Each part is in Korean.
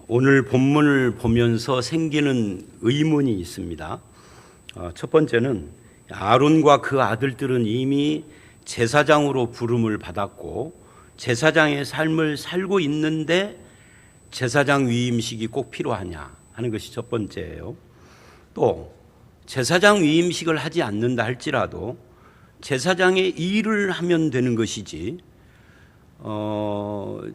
오늘 본문을 보면서 생기는 의문이 있습니다. 첫 번째는 아론과 그 아들들은 이미 제사장으로 부름을 받았고 제사장의 삶을 살고 있는데 제사장 위임식이 꼭 필요하냐 하는 것이 첫 번째예요. 또 제사장 위임식을 하지 않는다 할지라도 제사장의 일을 하면 되는 것이지,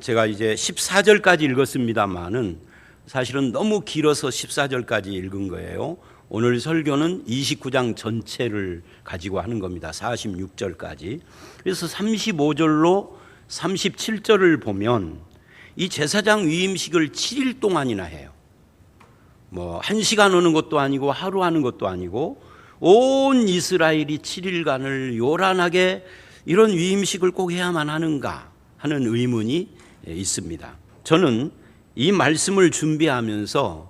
제가 이제 14절까지 읽었습니다만은 사실은 너무 길어서 14절까지 읽은 거예요. 오늘 설교는 29장 전체를 가지고 하는 겁니다. 46절까지. 그래서 35절로 37절을 보면 이 제사장 위임식을 7일 동안이나 해요. 뭐 1시간 하는 것도 아니고 하루 하는 것도 아니고 온 이스라엘이 7일간을 요란하게 이런 위임식을 꼭 해야만 하는가 하는 의문이 있습니다. 저는 이 말씀을 준비하면서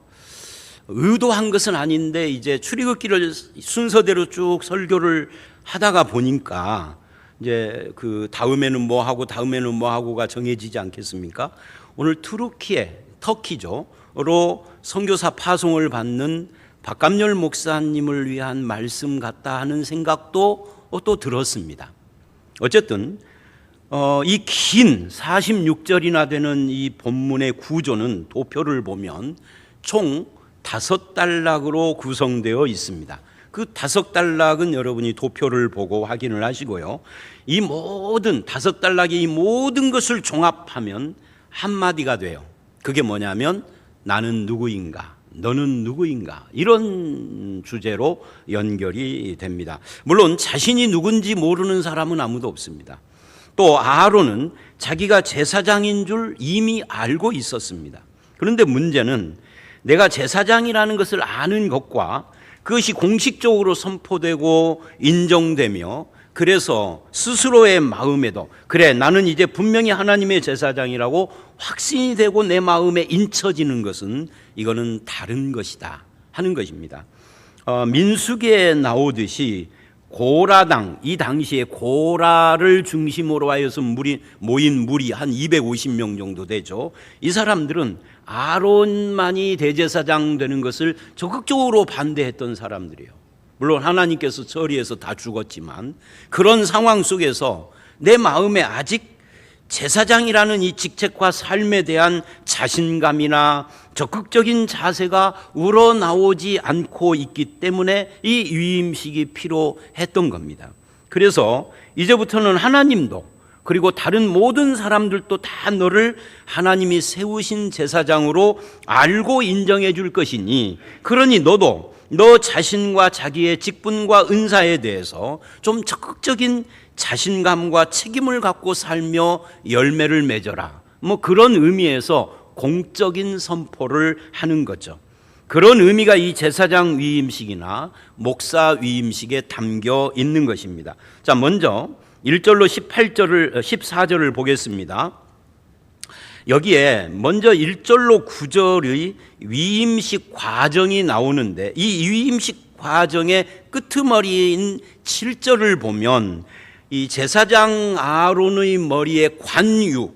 의도한 것은 아닌데 이제 출애굽기를 순서대로 쭉 설교를 하다가 보니까 이제 그 다음에는 뭐 하고 다음에는 뭐 하고가 정해지지 않겠습니까? 오늘 터키로 선교사 파송을 받는 박감열 목사님을 위한 말씀 같다 하는 생각도 또 들었습니다. 어쨌든 이 긴 46절이나 되는 이 본문의 구조는 도표를 보면 총 5단락으로 구성되어 있습니다. 그 5단락은 여러분이 도표를 보고 확인을 하시고요. 이 모든 5단락의 이 모든 것을 종합하면 한마디가 돼요. 그게 뭐냐면 나는 누구인가, 너는 누구인가, 이런 주제로 연결이 됩니다. 물론 자신이 누군지 모르는 사람은 아무도 없습니다. 또 아론은 자기가 제사장인 줄 이미 알고 있었습니다. 그런데 문제는 내가 제사장이라는 것을 아는 것과 그것이 공식적으로 선포되고 인정되며 그래서 스스로의 마음에도 그래 나는 이제 분명히 하나님의 제사장이라고 확신이 되고 내 마음에 인쳐지는 것은 이거는 다른 것이다 하는 것입니다. 민수기에 나오듯이 고라당, 이 당시에 고라를 중심으로 하여서 모인 무리 한 250명 정도 되죠. 이 사람들은 아론만이 대제사장 되는 것을 적극적으로 반대했던 사람들이에요. 물론 하나님께서 처리해서 다 죽었지만 그런 상황 속에서 내 마음에 아직 제사장이라는 이 직책과 삶에 대한 자신감이나 적극적인 자세가 우러나오지 않고 있기 때문에 이 위임식이 필요했던 겁니다. 그래서 이제부터는 하나님도 그리고 다른 모든 사람들도 다 너를 하나님이 세우신 제사장으로 알고 인정해 줄 것이니 그러니 너도 너 자신과 자기의 직분과 은사에 대해서 좀 적극적인 자신감과 책임을 갖고 살며 열매를 맺어라. 뭐 그런 의미에서 공적인 선포를 하는 거죠. 그런 의미가 이 제사장 위임식이나 목사 위임식에 담겨 있는 것입니다. 자, 먼저 1절로 14절을 보겠습니다. 여기에 먼저 1절로 9절의 위임식 과정이 나오는데 이 위임식 과정의 끄트머리인 7절을 보면 이 제사장 아론의 머리에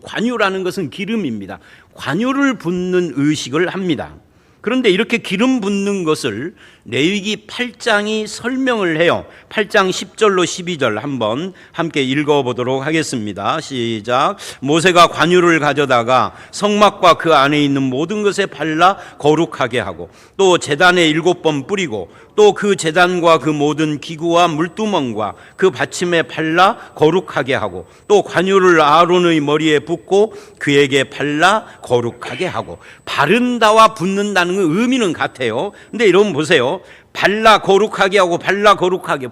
관유라는 것은 기름입니다. 관유를 붓는 의식을 합니다. 그런데 이렇게 기름 붓는 것을 레위기 8장이 설명을 해요. 8장 10절로 12절 한번 함께 읽어보도록 하겠습니다. 시작. 모세가 관유를 가져다가 성막과 그 안에 있는 모든 것에 발라 거룩하게 하고 또 제단에 7번 뿌리고 또 그 제단과 그 모든 기구와 물두멍과 그 받침에 발라 거룩하게 하고 또 관유를 아론의 머리에 붓고 그에게 발라 거룩하게 하고 바른다와 붓는다는 건 의미는 같아요. 근데 여러분 보세요. 발라 거룩하게 하고 발라 거룩하게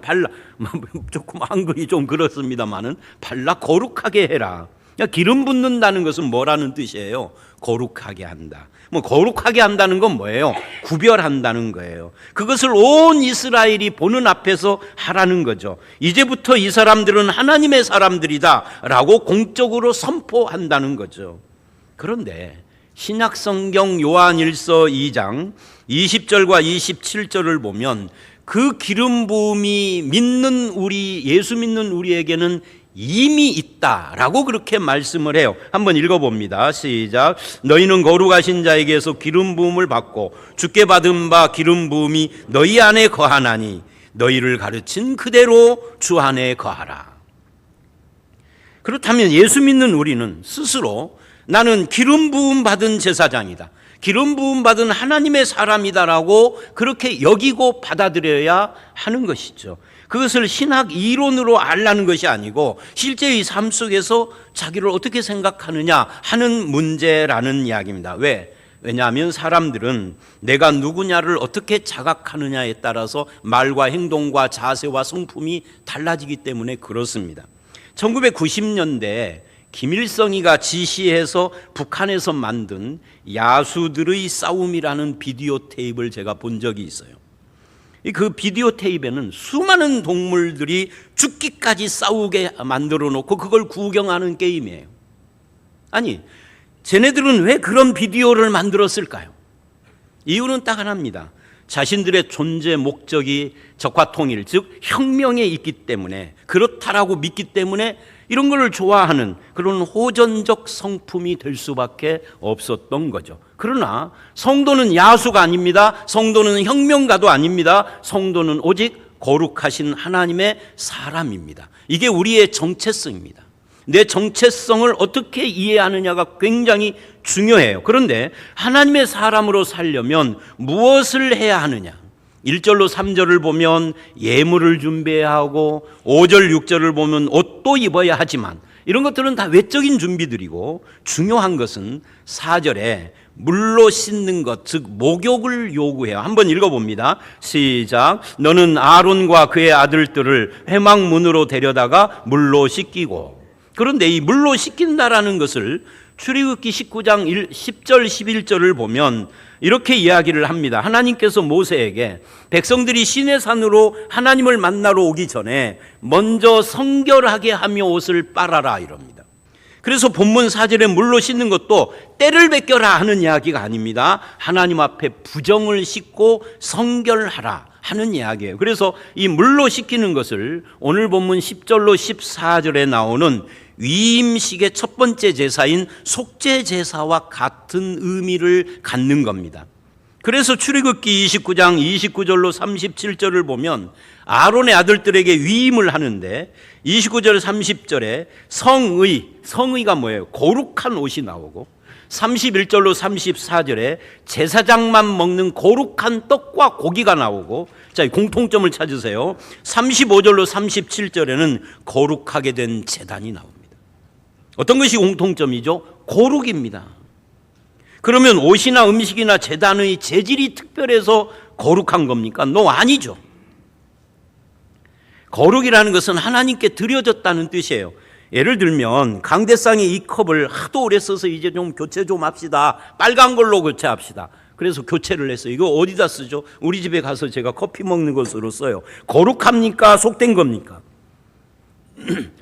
조금 한글이 좀 그렇습니다만은 발라 거룩하게 해라. 기름 붓는다는 것은 뭐라는 뜻이에요? 거룩하게 한다. 뭐 거룩하게 한다는 건 뭐예요? 구별한다는 거예요. 그것을 온 이스라엘이 보는 앞에서 하라는 거죠. 이제부터 이 사람들은 하나님의 사람들이다라고 공적으로 선포한다는 거죠. 그런데 신약 성경 요한일서 2장 20절과 27절을 보면 그 기름 부음이 예수 믿는 우리에게는 이미 있다라고 그렇게 말씀을 해요. 한번 읽어봅니다. 시작. 너희는 거룩하신 자에게서 기름 부음을 받고 주께 받은 바 기름 부음이 너희 안에 거하나니 너희를 가르친 그대로 주 안에 거하라. 그렇다면 예수 믿는 우리는 스스로 나는 기름 부음 받은 제사장이다, 기름 부음 받은 하나님의 사람이다라고 그렇게 여기고 받아들여야 하는 것이죠. 그것을 신학 이론으로 알라는 것이 아니고 실제의 삶 속에서 자기를 어떻게 생각하느냐 하는 문제라는 이야기입니다. 왜냐하면 사람들은 내가 누구냐를 어떻게 자각하느냐에 따라서 말과 행동과 자세와 성품이 달라지기 때문에 그렇습니다. 1990년대에 김일성이가 지시해서 북한에서 만든 야수들의 싸움이라는 비디오 테이프를 제가 본 적이 있어요. 그 비디오 테이프에는 수많은 동물들이 죽기까지 싸우게 만들어 놓고 그걸 구경하는 게임이에요. 아니, 쟤네들은 왜 그런 비디오를 만들었을까요? 이유는 딱 하나입니다. 자신들의 존재 목적이 적화 통일, 즉 혁명에 있기 때문에, 그렇다라고 믿기 때문에 이런 걸 좋아하는 그런 호전적 성품이 될 수밖에 없었던 거죠. 그러나 성도는 야수가 아닙니다. 성도는 혁명가도 아닙니다. 성도는 오직 거룩하신 하나님의 사람입니다. 이게 우리의 정체성입니다. 내 정체성을 어떻게 이해하느냐가 굉장히 중요해요. 그런데 하나님의 사람으로 살려면 무엇을 해야 하느냐? 1절로 3절을 보면 예물을 준비해야 하고 5절 6절을 보면 옷도 입어야 하지만 이런 것들은 다 외적인 준비들이고 중요한 것은 4절에 물로 씻는 것, 즉 목욕을 요구해요. 한번 읽어봅니다. 시작. 너는 아론과 그의 아들들을 회막문으로 데려다가 물로 씻기고. 그런데 이 물로 씻긴다라는 것을 출애굽기 19장 10절 11절을 보면 이렇게 이야기를 합니다. 하나님께서 모세에게 백성들이 시내산으로 하나님을 만나러 오기 전에 먼저 성결하게 하며 옷을 빨아라 이럽니다. 그래서 본문 4절에 물로 씻는 것도 때를 베껴라 하는 이야기가 아닙니다. 하나님 앞에 부정을 씻고 성결하라 하는 이야기예요. 그래서 이 물로 씻기는 것을 오늘 본문 10절로 14절에 나오는 위임식의 첫 번째 제사인 속죄 제사와 같은 의미를 갖는 겁니다. 그래서 출애굽기 29장 29절로 37절을 보면 아론의 아들들에게 위임을 하는데 29절 30절에 성의가 뭐예요? 거룩한 옷이 나오고 31절로 34절에 제사장만 먹는 거룩한 떡과 고기가 나오고, 자, 공통점을 찾으세요. 35절로 37절에는 거룩하게 된 제단이 나옵니다. 어떤 것이 공통점이죠? 거룩입니다. 그러면 옷이나 음식이나 제단의 재질이 특별해서 거룩한 겁니까? 아니죠. 거룩이라는 것은 하나님께 드려졌다는 뜻이에요. 예를 들면 강대상에 이 컵을 하도 오래 써서 이제 좀 교체 좀 합시다. 빨간 걸로 교체합시다. 그래서 교체를 했어요. 이거 어디다 쓰죠? 우리 집에 가서 제가 커피 먹는 것으로 써요. 거룩합니까? 속된 겁니까?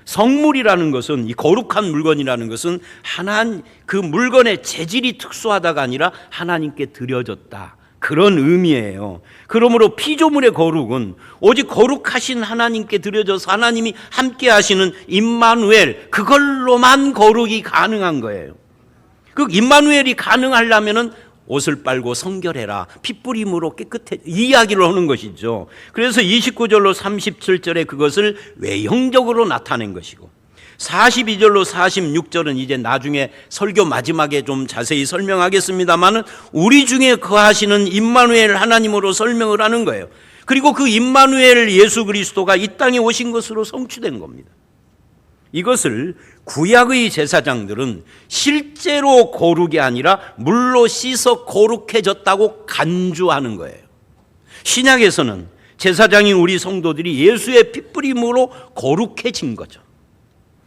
성물이라는 것은, 이 거룩한 물건이라는 것은 그 물건의 재질이 특수하다가 아니라 하나님께 드려졌다, 그런 의미예요. 그러므로 피조물의 거룩은 오직 거룩하신 하나님께 드려져서 하나님이 함께 하시는 임마누엘, 그걸로만 거룩이 가능한 거예요. 그 임마누엘이 가능하려면은 옷을 빨고 성결해라, 핏부림으로 깨끗해, 이 이야기를 하는 것이죠. 그래서 29절로 37절에 그것을 외형적으로 나타낸 것이고 42절로 46절은 이제 나중에 설교 마지막에 좀 자세히 설명하겠습니다만은 우리 중에 거하시는 임마누엘 하나님으로 설명을 하는 거예요. 그리고 그 임마누엘 예수 그리스도가 이 땅에 오신 것으로 성취된 겁니다. 이것을 구약의 제사장들은 실제로 거룩이 아니라 물로 씻어 거룩해졌다고 간주하는 거예요. 신약에서는 제사장인 우리 성도들이 예수의 핏부림으로 거룩해진 거죠.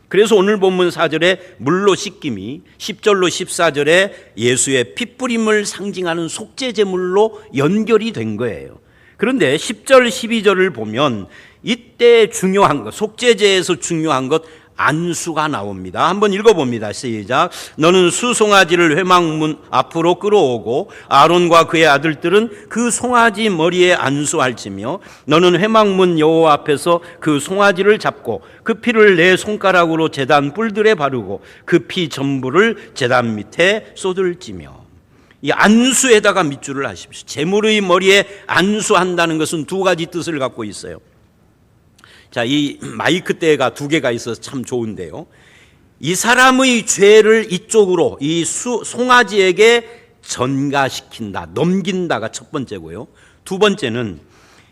그래서 오늘 본문 4절에 물로 씻김이 10절로 14절에 예수의 핏부림을 상징하는 속죄제물로 연결이 된 거예요. 그런데 10절 12절을 보면 이때 중요한 것, 속죄제에서 중요한 것, 안수가 나옵니다. 한번 읽어봅니다. 시작. 너는 수송아지를 회막문 앞으로 끌어오고 아론과 그의 아들들은 그 송아지 머리에 안수할지며 너는 회막문 여호와 앞에서 그 송아지를 잡고 그 피를 내 손가락으로 제단 뿔들에 바르고 그 피 전부를 제단 밑에 쏟을지며. 이 안수에다가 밑줄을 하십시오. 제물의 머리에 안수한다는 것은 두 가지 뜻을 갖고 있어요. 자, 이 마이크 대가 두 개가 있어서 참 좋은데요. 이 사람의 죄를 이쪽으로 이 송아지에게 전가시킨다, 넘긴다가 첫 번째고요. 두 번째는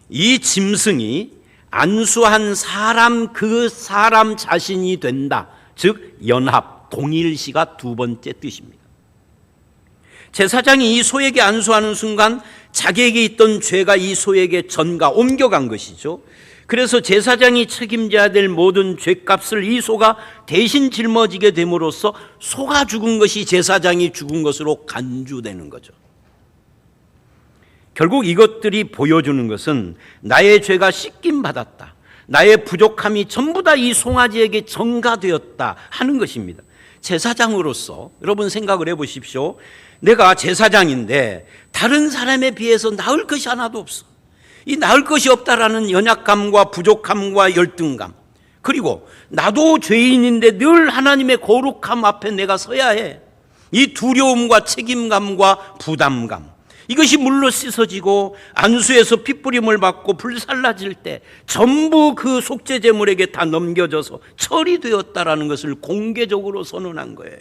이 짐승이 안수한 사람, 그 사람 자신이 된다. 즉 연합, 동일시가 두 번째 뜻입니다. 제사장이 이 소에게 안수하는 순간 자기에게 있던 죄가 이 소에게 전가, 옮겨간 것이죠. 그래서 제사장이 책임져야 될 모든 죄값을 이 소가 대신 짊어지게 됨으로써 소가 죽은 것이 제사장이 죽은 것으로 간주되는 거죠. 결국 이것들이 보여주는 것은 나의 죄가 씻김 받았다, 나의 부족함이 전부 다 이 송아지에게 전가되었다 하는 것입니다. 제사장으로서 여러분 생각을 해보십시오. 내가 제사장인데 다른 사람에 비해서 나을 것이 하나도 없어. 이 나을 것이 없다라는 연약감과 부족함과 열등감, 그리고 나도 죄인인데 늘 하나님의 거룩함 앞에 내가 서야 해. 이 두려움과 책임감과 부담감, 이것이 물로 씻어지고 안수에서 핏부림을 받고 불살라질 때 전부 그 속죄제물에게 다 넘겨져서 처리되었다라는 것을 공개적으로 선언한 거예요.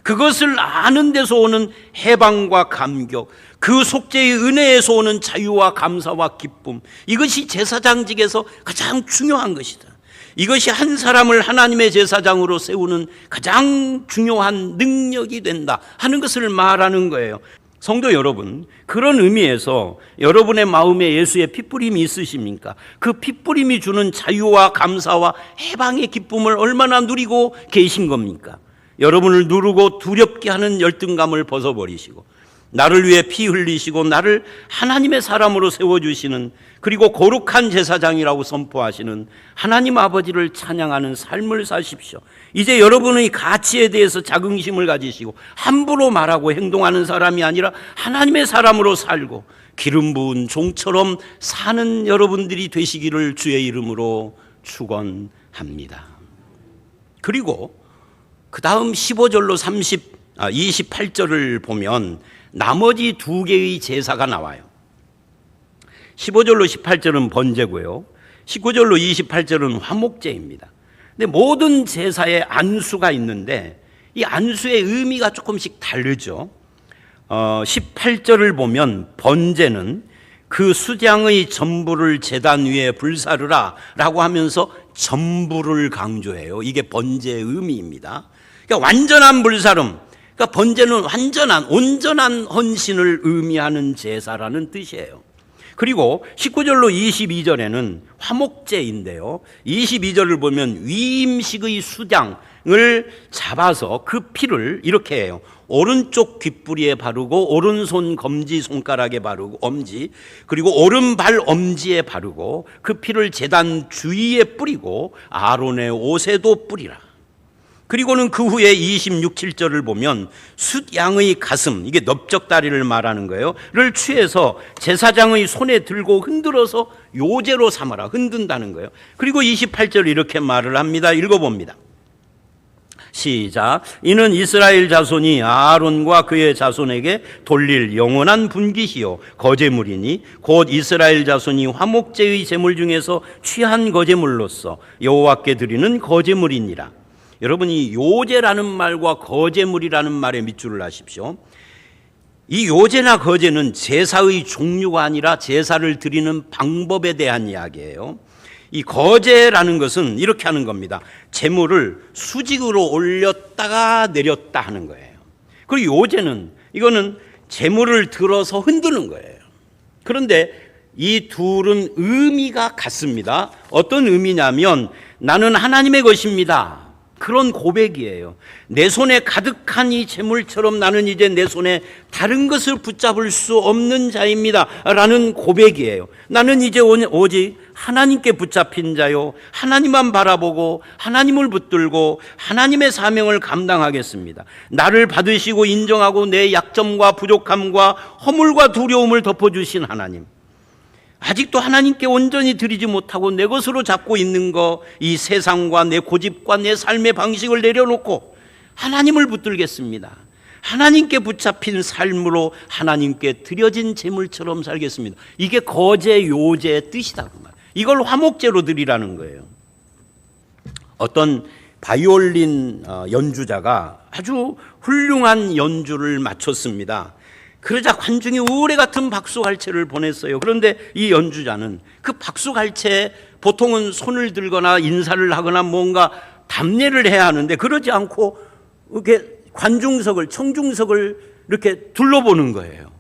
그것을 아는 데서 오는 해방과 감격, 그 속죄의 은혜에서 오는 자유와 감사와 기쁨, 이것이 제사장직에서 가장 중요한 것이다. 이것이 한 사람을 하나님의 제사장으로 세우는 가장 중요한 능력이 된다 하는 것을 말하는 거예요. 성도 여러분, 그런 의미에서 여러분의 마음에 예수의 핏부림이 있으십니까? 그 핏부림이 주는 자유와 감사와 해방의 기쁨을 얼마나 누리고 계신 겁니까? 여러분을 누르고 두렵게 하는 열등감을 벗어버리시고 나를 위해 피 흘리시고 나를 하나님의 사람으로 세워주시는, 그리고 거룩한 제사장이라고 선포하시는 하나님 아버지를 찬양하는 삶을 사십시오. 이제 여러분의 가치에 대해서 자긍심을 가지시고 함부로 말하고 행동하는 사람이 아니라 하나님의 사람으로 살고 기름 부은 종처럼 사는 여러분들이 되시기를 주의 이름으로 축원합니다. 그리고 그 다음 15절로 28절을 보면 나머지 두 개의 제사가 나와요. 15절로 18절은 번제고요, 19절로 28절은 화목제입니다. 근데 모든 제사에 안수가 있는데 이 안수의 의미가 조금씩 다르죠. 18절을 보면 번제는 그 수장의 전부를 제단 위에 불사르라 라고 하면서 전부를 강조해요. 이게 번제의 의미입니다. 그러니까 완전한 불사름, 그러니까 번제는 온전한 헌신을 의미하는 제사라는 뜻이에요. 그리고 19절로 22절에는 화목제인데요, 22절을 보면 위임식의 수장을 잡아서 그 피를 이렇게 해요. 오른쪽 귓부리에 바르고 오른손 검지 손가락에 바르고 엄지, 그리고 오른발 엄지에 바르고 그 피를 제단 주위에 뿌리고 아론의 옷에도 뿌리라. 그리고는 그 후에 26, 7절을 보면 숫양의 가슴, 이게 넓적다리를 말하는 거예요, 를 취해서 제사장의 손에 들고 흔들어서 요제로 삼아라, 흔든다는 거예요. 그리고 28절 이렇게 말을 합니다. 읽어봅니다. 시작. 이는 이스라엘 자손이 아론과 그의 자손에게 돌릴 영원한 분깃이요 거제물이니 곧 이스라엘 자손이 화목제의 제물 중에서 취한 거제물로서 여호와께 드리는 거제물이니라. 여러분이 요제라는 말과 거제물이라는 말에 밑줄을 하십시오. 이 요제나 거제는 제사의 종류가 아니라 제사를 드리는 방법에 대한 이야기예요. 이 거제라는 것은 이렇게 하는 겁니다. 제물을 수직으로 올렸다가 내렸다 하는 거예요. 그리고 요제는, 이거는 제물을 들어서 흔드는 거예요. 그런데 이 둘은 의미가 같습니다. 어떤 의미냐면 나는 하나님의 것입니다, 그런 고백이에요. 내 손에 가득한 이 재물처럼 나는 이제 내 손에 다른 것을 붙잡을 수 없는 자입니다 라는 고백이에요. 나는 이제 오직 하나님께 붙잡힌 자요, 하나님만 바라보고 하나님을 붙들고 하나님의 사명을 감당하겠습니다. 나를 받으시고 인정하고 내 약점과 부족함과 허물과 두려움을 덮어주신 하나님, 아직도 하나님께 온전히 드리지 못하고 내 것으로 잡고 있는 거, 이 세상과 내 고집과 내 삶의 방식을 내려놓고 하나님을 붙들겠습니다. 하나님께 붙잡힌 삶으로 하나님께 드려진 제물처럼 살겠습니다. 이게 거제 요제의 뜻이다 그 말. 이걸 화목제로 드리라는 거예요. 어떤 바이올린 연주자가 아주 훌륭한 연주를 마쳤습니다. 그러자 관중이 우레 같은 박수갈채를 보냈어요. 그런데 이 연주자는 그 박수갈채에 보통은 손을 들거나 인사를 하거나 뭔가 답례를 해야 하는데 그러지 않고 이렇게 관중석을, 청중석을 이렇게 둘러보는 거예요.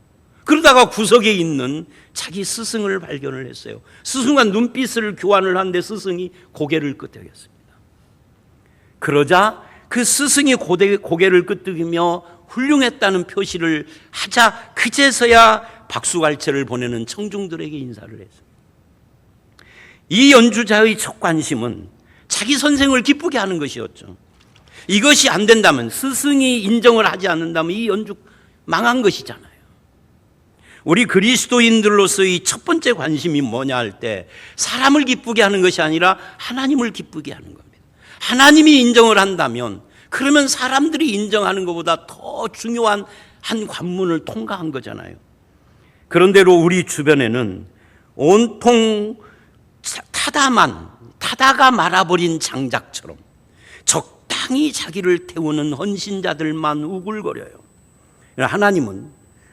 그러다가 구석에 있는 자기 스승을 발견을 했어요. 스승과 눈빛을 교환을 하는데 스승이 고개를 끄덕였습니다. 그러자 그 스승이 고개를 끄덕이며 훌륭했다는 표시를 하자 그제서야 박수갈채를 보내는 청중들에게 인사를 했습니다. 이 연주자의 첫 관심은 자기 선생을 기쁘게 하는 것이었죠. 이것이 안 된다면, 스승이 인정을 하지 않는다면 이 연주 망한 것이잖아요. 우리 그리스도인들로서의 첫 번째 관심이 뭐냐 할 때 사람을 기쁘게 하는 것이 아니라 하나님을 기쁘게 하는 겁니다. 하나님이 인정을 한다면 그러면 사람들이 인정하는 것보다 더 중요한 한 관문을 통과한 거잖아요. 그런데로 우리 주변에는 온통 타다가 말아버린 장작처럼 적당히 자기를 태우는 헌신자들만 우글거려요.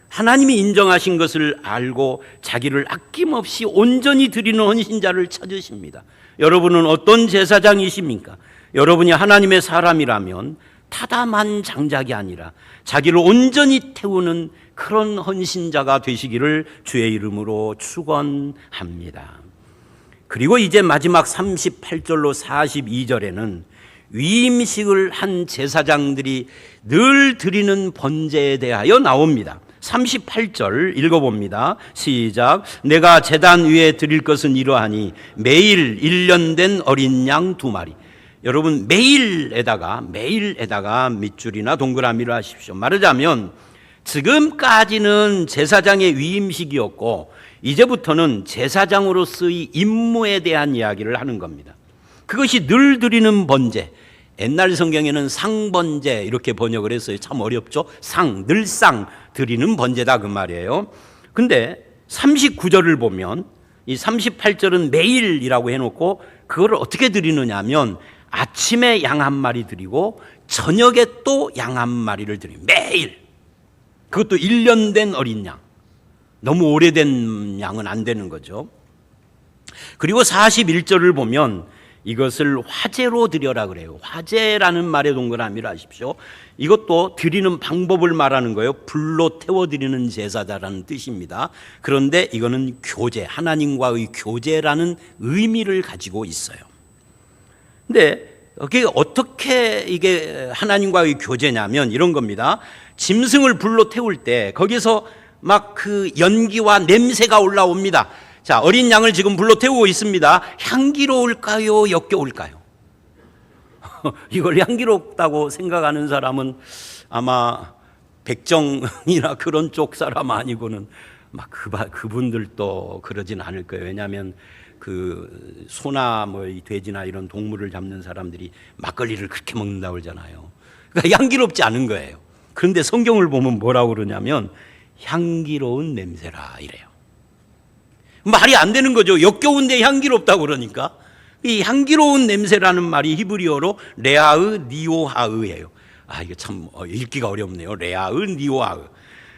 하나님이 인정하신 것을 알고 자기를 아낌없이 온전히 드리는 헌신자를 찾으십니다. 여러분은 어떤 제사장이십니까? 여러분이 하나님의 사람이라면 타다만 장작이 아니라 자기를 온전히 태우는 그런 헌신자가 되시기를 주의 이름으로 축원합니다. 그리고 이제 마지막 38절로 42절에는 위임식을 한 제사장들이 늘 드리는 번제에 대하여 나옵니다. 38절 읽어봅니다. 시작. 내가 제단 위에 드릴 것은 이러하니 매일 1년 된 어린 양 2마리. 여러분, 매일에다가 밑줄이나 동그라미를 하십시오. 말하자면 지금까지는 제사장의 위임식이었고 이제부터는 제사장으로서의 임무에 대한 이야기를 하는 겁니다. 그것이 늘 드리는 번제, 옛날 성경에는 상번제 이렇게 번역을 했어요. 참 어렵죠. 늘상 드리는 번제다 그 말이에요. 근데 39절을 보면 이 38절은 매일이라고 해놓고 그거를 어떻게 드리느냐 하면 아침에 양 1마리 드리고 저녁에 또 양 1마리를 드립니다. 매일. 그것도 1년 된 어린 양. 너무 오래된 양은 안 되는 거죠. 그리고 41절을 보면 이것을 화제로 드려라 그래요. 화제라는 말의 동그라미를 하십시오. 이것도 드리는 방법을 말하는 거예요. 불로 태워드리는 제사다라는 뜻입니다. 그런데 이거는 교제, 하나님과의 교제라는 의미를 가지고 있어요. 근데 이게 어떻게 이게 하나님과의 교제냐면 이런 겁니다. 짐승을 불로 태울 때 거기서 막 그 연기와 냄새가 올라옵니다. 자, 어린 양을 지금 불로 태우고 있습니다. 향기로울까요? 역겨울까요? 이걸 향기롭다고 생각하는 사람은 아마 백정이나 그런 쪽 사람 아니고는 막 그분들도 그러진 않을 거예요. 왜냐하면 그 소나 뭐 돼지나 이런 동물을 잡는 사람들이 막걸리를 그렇게 먹는다고 그러잖아요. 그러니까 향기롭지 않은 거예요. 그런데 성경을 보면 뭐라고 그러냐면 향기로운 냄새라 이래요. 말이 안 되는 거죠. 역겨운데 향기롭다고 그러니까. 이 향기로운 냄새라는 말이 히브리어로 레아의 니오하의예요. 이게 참 읽기가 어렵네요. 레아의 니오하의.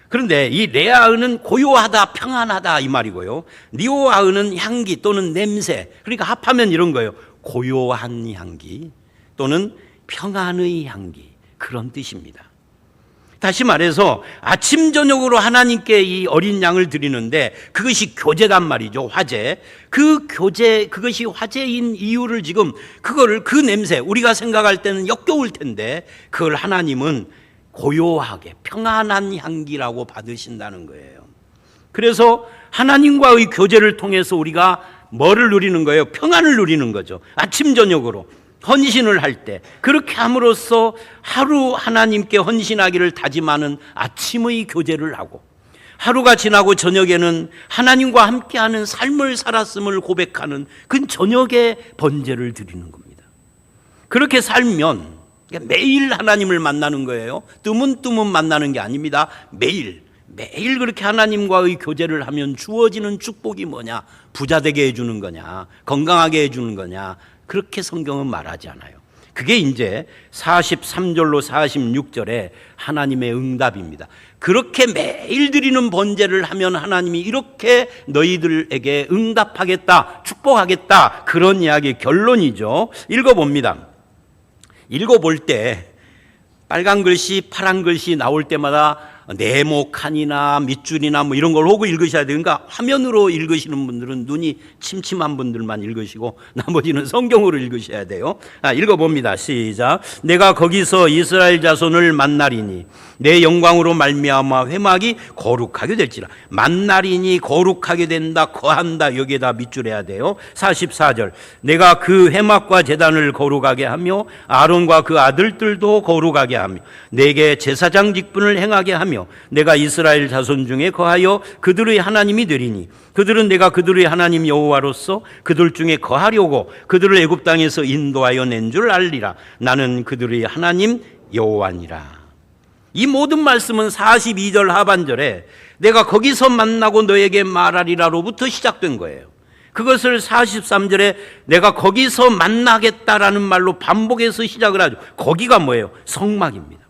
그런데 이 레아의는 고요하다, 평안하다 이 말이고요. 니오하의는 향기 또는 냄새. 그러니까 합하면 이런 거예요. 고요한 향기 또는 평안의 향기, 그런 뜻입니다. 다시 말해서 아침 저녁으로 하나님께 이 어린 양을 드리는데 그것이 교제란 말이죠. 화제. 그 교제, 그것이 화제인 이유를 지금 그 냄새, 우리가 생각할 때는 역겨울 텐데 그걸 하나님은 고요하게 평안한 향기라고 받으신다는 거예요. 그래서 하나님과의 교제를 통해서 우리가 뭐를 누리는 거예요? 평안을 누리는 거죠. 아침 저녁으로 헌신을 할 때 그렇게 함으로써 하루 하나님께 헌신하기를 다짐하는 아침의 교제를 하고, 하루가 지나고 저녁에는 하나님과 함께하는 삶을 살았음을 고백하는 그 저녁의 번제를 드리는 겁니다. 그렇게 살면 매일 하나님을 만나는 거예요. 뜨문뜨문 만나는 게 아닙니다. 매일 그렇게 하나님과의 교제를 하면 주어지는 축복이 뭐냐? 부자 되게 해주는 거냐? 건강하게 해주는 거냐? 그렇게 성경은 말하지 않아요. 그게 이제 43절로 46절에 하나님의 응답입니다. 그렇게 매일 드리는 번제를 하면 하나님이 이렇게 너희들에게 응답하겠다, 축복하겠다, 그런 이야기의 결론이죠. 읽어봅니다. 읽어볼 때 빨간 글씨, 파란 글씨 나올 때마다 네모칸이나 밑줄이나 뭐 이런 걸 보고 읽으셔야 돼요. 그러니까 화면으로 읽으시는 분들은 눈이 침침한 분들만 읽으시고 나머지는 성경으로 읽으셔야 돼요. 읽어봅니다. 시작. 내가 거기서 이스라엘 자손을 만나리니 내 영광으로 말미암아 회막이 거룩하게 될지라. 만나리니 거룩하게 된다, 거한다, 여기에다 밑줄해야 돼요. 44절. 내가 그 회막과 제단을 거룩하게 하며 아론과 그 아들들도 거룩하게 하며 내게 제사장 직분을 행하게 하며 내가 이스라엘 자손 중에 거하여 그들의 하나님이 되리니 그들은 내가 그들의 하나님 여호와로서 그들 중에 거하려고 그들을 애굽 땅에서 인도하여 낸 줄 알리라. 나는 그들의 하나님 여호와니라. 이 모든 말씀은 42절 하반절에 내가 거기서 만나고 너에게 말하리라로부터 시작된 거예요. 그것을 43절에 내가 거기서 만나겠다라는 말로 반복해서 시작을 하죠. 거기가 뭐예요? 성막입니다.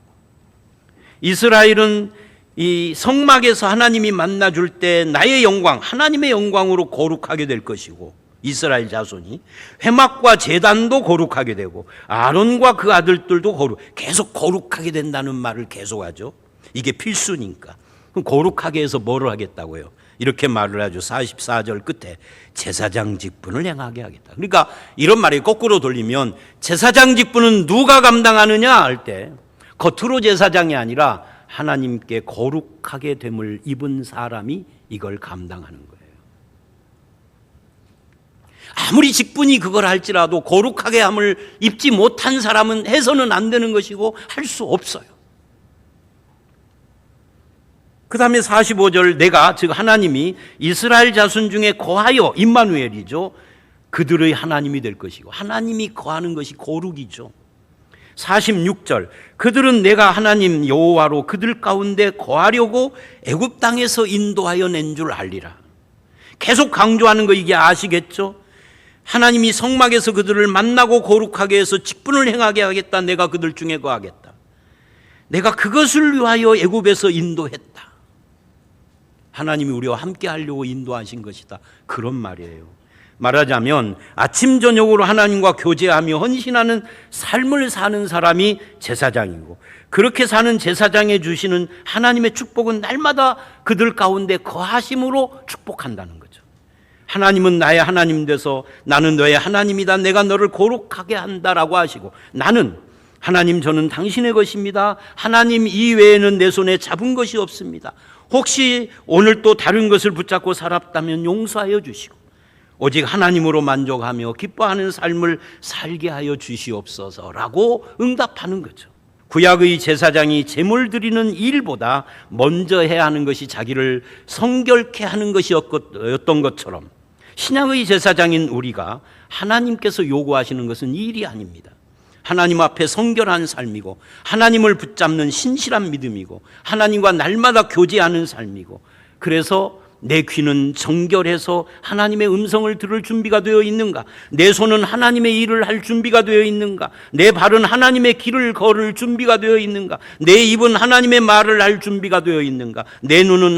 이스라엘은 이 성막에서 하나님이 만나줄 때 나의 영광, 하나님의 영광으로 거룩하게 될 것이고, 이스라엘 자손이 회막과 제단도 거룩하게 되고 아론과 그 아들들도 계속 거룩하게 된다는 말을 계속하죠. 이게 필수니까. 그럼 거룩하게 해서 뭐를 하겠다고요? 이렇게 말을 하죠. 44절 끝에 제사장 직분을 행하게 하겠다. 그러니까 이런 말이 거꾸로 돌리면 제사장 직분은 누가 감당하느냐 할 때 겉으로 제사장이 아니라 하나님께 거룩하게 됨을 입은 사람이 이걸 감당하는 거예요. 아무리 직분이 그걸 할지라도 거룩하게 함을 입지 못한 사람은 해서는 안 되는 것이고 할 수 없어요. 그 다음에 45절 내가, 즉 하나님이 이스라엘 자손 중에 거하여, 임마누엘이죠, 그들의 하나님이 될 것이고, 하나님이 거하는 것이 거룩이죠. 46절 그들은 내가 하나님 여호와로 그들 가운데 거하려고 애굽 땅에서 인도하여 낸 줄 알리라. 계속 강조하는 거 이게 아시겠죠? 하나님이 성막에서 그들을 만나고 거룩하게 해서 직분을 행하게 하겠다. 내가 그들 중에 거하겠다. 내가 그것을 위하여 애굽에서 인도했다. 하나님이 우리와 함께 하려고 인도하신 것이다. 그런 말이에요. 말하자면 아침 저녁으로 하나님과 교제하며 헌신하는 삶을 사는 사람이 제사장이고, 그렇게 사는 제사장에 주시는 하나님의 축복은 날마다 그들 가운데 거하심으로 축복한다는 거죠. 하나님은 나의 하나님 돼서 나는 너의 하나님이다, 내가 너를 거룩하게 한다라고 하시고, 나는 하나님 저는 당신의 것입니다, 하나님 이외에는 내 손에 잡은 것이 없습니다, 혹시 오늘 또 다른 것을 붙잡고 살았다면 용서하여 주시고 오직 하나님으로 만족하며 기뻐하는 삶을 살게 하여 주시옵소서라고 응답하는 거죠. 구약의 제사장이 제물 드리는 일보다 먼저 해야 하는 것이 자기를 성결케 하는 것이었던 것처럼 신약의 제사장인 우리가 하나님께서 요구하시는 것은 일이 아닙니다. 하나님 앞에 성결한 삶이고 하나님을 붙잡는 신실한 믿음이고 하나님과 날마다 교제하는 삶이고, 그래서 내 귀는 정결해서 하나님의 음성을 들을 준비가 되어 있는가? 내 손은 하나님의 일을 할 준비가 되어 있는가? 내 발은 하나님의 길을 걸을 준비가 되어 있는가? 내 입은 하나님의 말을 할 준비가 되어 있는가? 내 눈은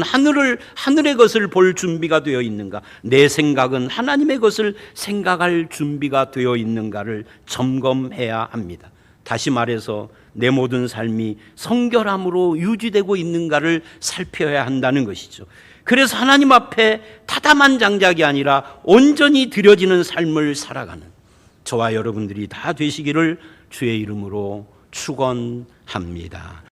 하늘의 것을 볼 준비가 되어 있는가? 내 생각은 하나님의 것을 생각할 준비가 되어 있는가를 점검해야 합니다. 다시 말해서 내 모든 삶이 성결함으로 유지되고 있는가를 살펴야 한다는 것이죠. 그래서 하나님 앞에 타담한 장작이 아니라 온전히 드려지는 삶을 살아가는 저와 여러분들이 다 되시기를 주의 이름으로 축원합니다.